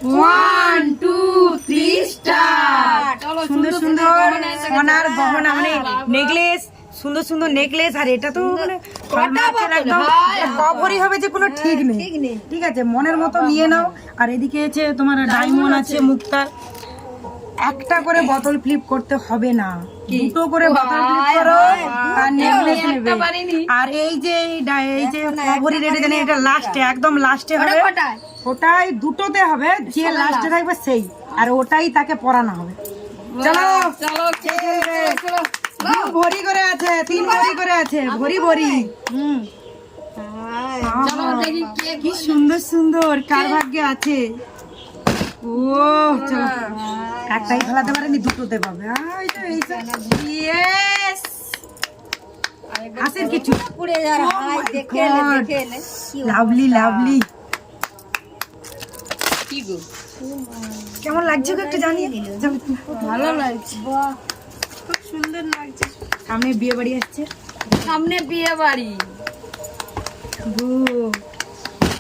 1 2 3 start. সুন্দর সুন্দর সোনার গহনা মানে নেকলেস, সুন্দর সুন্দর নেকলেস। আর এটা তো মানে একদম কভারই হবে যে কোনো ঠিক নেই। ঠিক আছে, মনের মতো নিয়ে নাও। আর এদিকে আছে তোমার ডায়মন্ড আছে, মুক্তার। একটা করে বোতল ফ্লিপ করতে হবে না, দুটো করে বোতল ফ্লিপ করো আর নেকলেস নেবে। আর এই যে কভারি রেটে জানি এটা লাস্টে, একদম লাস্টে হবে, ওটাই দুটোতে হবে, যে লাস্টে থাকবে সেই, আর ওটাই তাকে পরানো হবে। চলো চলো ভরি করে আছে, 3 ভরি করে আছে, ভরি ভরি। কি সুন্দর সুন্দর, কার ভাগ্যে আছে। ও চলো, একটাই ফেলাতে পারেনি, দুটোতে পাবে। হাসির কিছু লাভলি লাভলি। কেমন লাগছে একটু জানিয়ে। ভালো লাগছে, খুব সুন্দর লাগছে। সামনে বিয়ে বাড়ি আসছে, সামনে বিয়ে বাড়ি।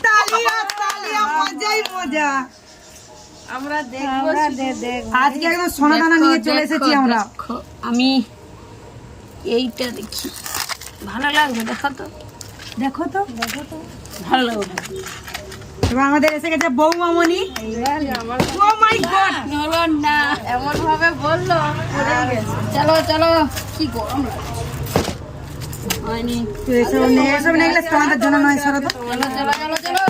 তালিয়া তালিয়া, মজাই মজা। আমরা দেখবো, আজকে একদম সোনা দানা নিয়ে চলে এসেছি আমরা। আমি এইটা দেখি, ভালো লাগবে। দেখো তো দেখো তো ভালো। এবার আমাদের এসে গেছে বউ মামনি। ও মাই গড, হলো না, এমন ভাবে বললো পড়ে গেছে। চলো চলো, কি গরম লাগছে। হয়নি, এসব নেকলেস তোমাদের জন্য নয়, সরো তো। চলো চলো চলো চলো।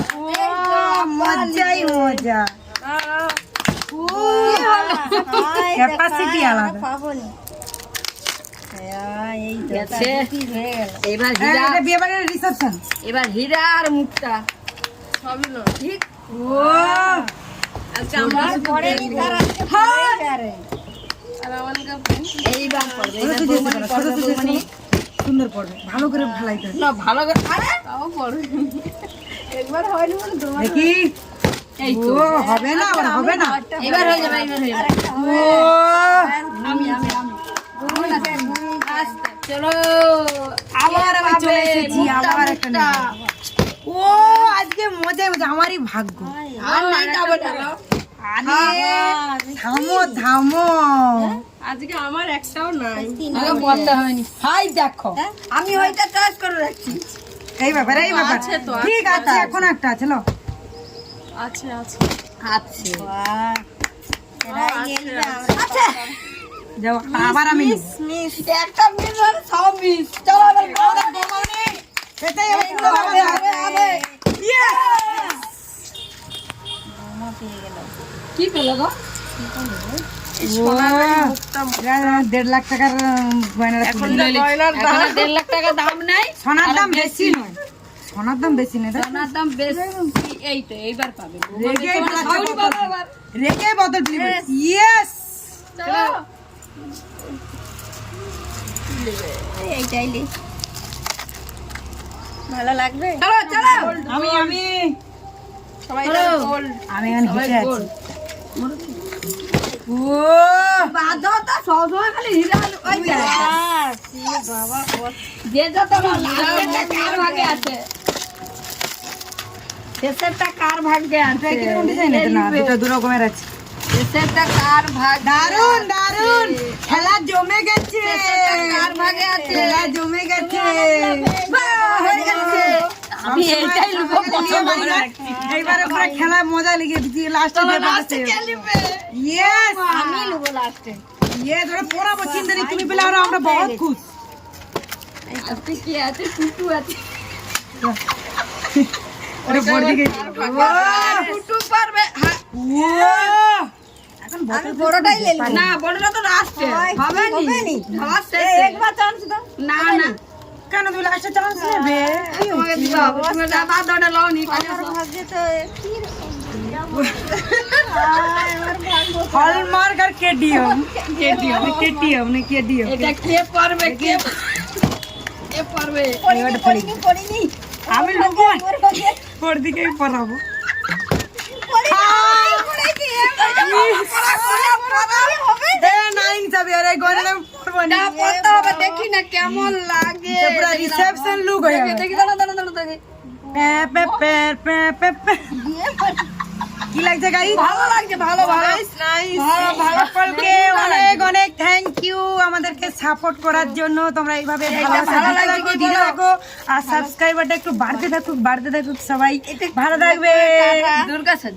মজাই মজা, ক্যাপাসিটি আলাদা। গেছে। এবার হীরা, এটা বিয়ে বাড়ির রিসেপশন। এবার হীরা আর মুক্তা সবই লো, ঠিক। ও আচ্ছা, আমার এইবার পড়বে, এইবার বৌমনি পড়বে, বৌমনি। সুন্দর পড়বে, ভালো করে ভালাই করে না ভালো করে, আরে তাও পড়বে। একবার হয়নি বলে তোমার দেখি। এই ও তো হবে না, ওরা হবে না। এবার হয়ে যাবে, এবার হয়ে যাবে। ও আমি আস্তে চলো, আবার আমি পাবে, চলে এসেছি, মুক্তা, আবার একটা মুক্তা। নেকলেস। ও আজকে মজাই মজা, আমারই ভাগ্য। আর নাই যাবে না। আরে থামো থামো, আজকে আমার একটাও নাই, আগে বলতে হয়নি। হাই দেখো, আমি ওইটা কাজ করে রাখছি। এই ব্যাপার এই ব্যাপার। আছে তো, ঠিক আছে, এখন একটা আছে, লো আছে আছে আছে। আচ্ছা, যাও, আবার আমি নেব। একটা মিস আর সব মিস। চলো এবার এটাই এই তো, হবে, হবে, হবে। কি পেলো গো? 1.5 লাখ টাকার গয়না রাখি। এখন 1.5 লাখ টাকা দাম নাই। সোনার দাম বেশি নয়, সোনার দাম বেশি নয়, সোনার দাম বেশি। এই তো এইবার পাবে। রেখেই সবই পাবে এবার। রেখে বোতল ফ্লিপ। ইয়েস, চলো। এইটাই ভালো লাগবে। চলো চলো। আমি আমি সবাই গোল্ড। আমি এখন হেঁটে আছি। ও বাঁধো তো, সবসময় খালি হীরা ওই বাবা যে যত লাস্টেরটা কার ভাগে আছে, শেষেরটা কার ভাগ্যে আছে। কিরকম ডিজাইন এটা? না, দুটো দু রকমের আছে। শেষেরটা কার ভাগ, দারুন দারুন, খেলা জমে গেছে, কার ভাগে আছে। খেলা জমে গেছে। বাহ, হয়ে গেছে। আমি এইটাই লুকো পছন্দ করে রাখছি। এইবারে পুরো খেলা মজা লেগে দিচ্ছি, লাস্টে চলো যে লাস্টে পাচ্ছে। কে নিবে? ইয়েস, আমি লুকো লাস্টে। ইয়ে ধরে পড়াবো, চিন্তা নেই, তুমি পেলে আমরা বহুত খুশ। আপনি কি আছে? টুটু আছে। ওরে বড়ি গেছে। টুটু পারবে। হ্যাঁ। ও এখন আমি বড়টাই নিলাম। না, বড়টা তো লাস্টে হবে নি। খাওয়া শেষে। একবার চান্স দাও। না না, কেন তুমি লাস্টে চান্স নেবে? তোমাকে দিতে হবে। তুমি যা বাদ দাওটা লাও নি, পাঁচ আমার ভাগ্যে তো কি হলমার্ক আর কেডিএম, কেডিএম না কেডিএম। এটা কে পারবে? কে পারবে? এবারে পড়ি, করিনি। আমি লোক ওর দিকেই পড়াবো। পড়তে হবে, দেখি না কেমন লাগে। রিসেপশন লুক হয়ে যাবে। দেখি দাঁড়া দাঁড়া দাঁড়া দেখি। Pay pay pay pay pay pay. কি লাগছে গাইস? ভালো লাগছে, ভালো ভালো সকলকে অনেক অনেক থ্যাংক ইউ আমাদেরকে সাপোর্ট করার জন্য। তোমরা এইভাবে দিতে থাকো আর সাবস্ক্রাইবারটা একটু বাড়তে থাকুক সবাই ভালো থাকবে। দুর্গা সাজ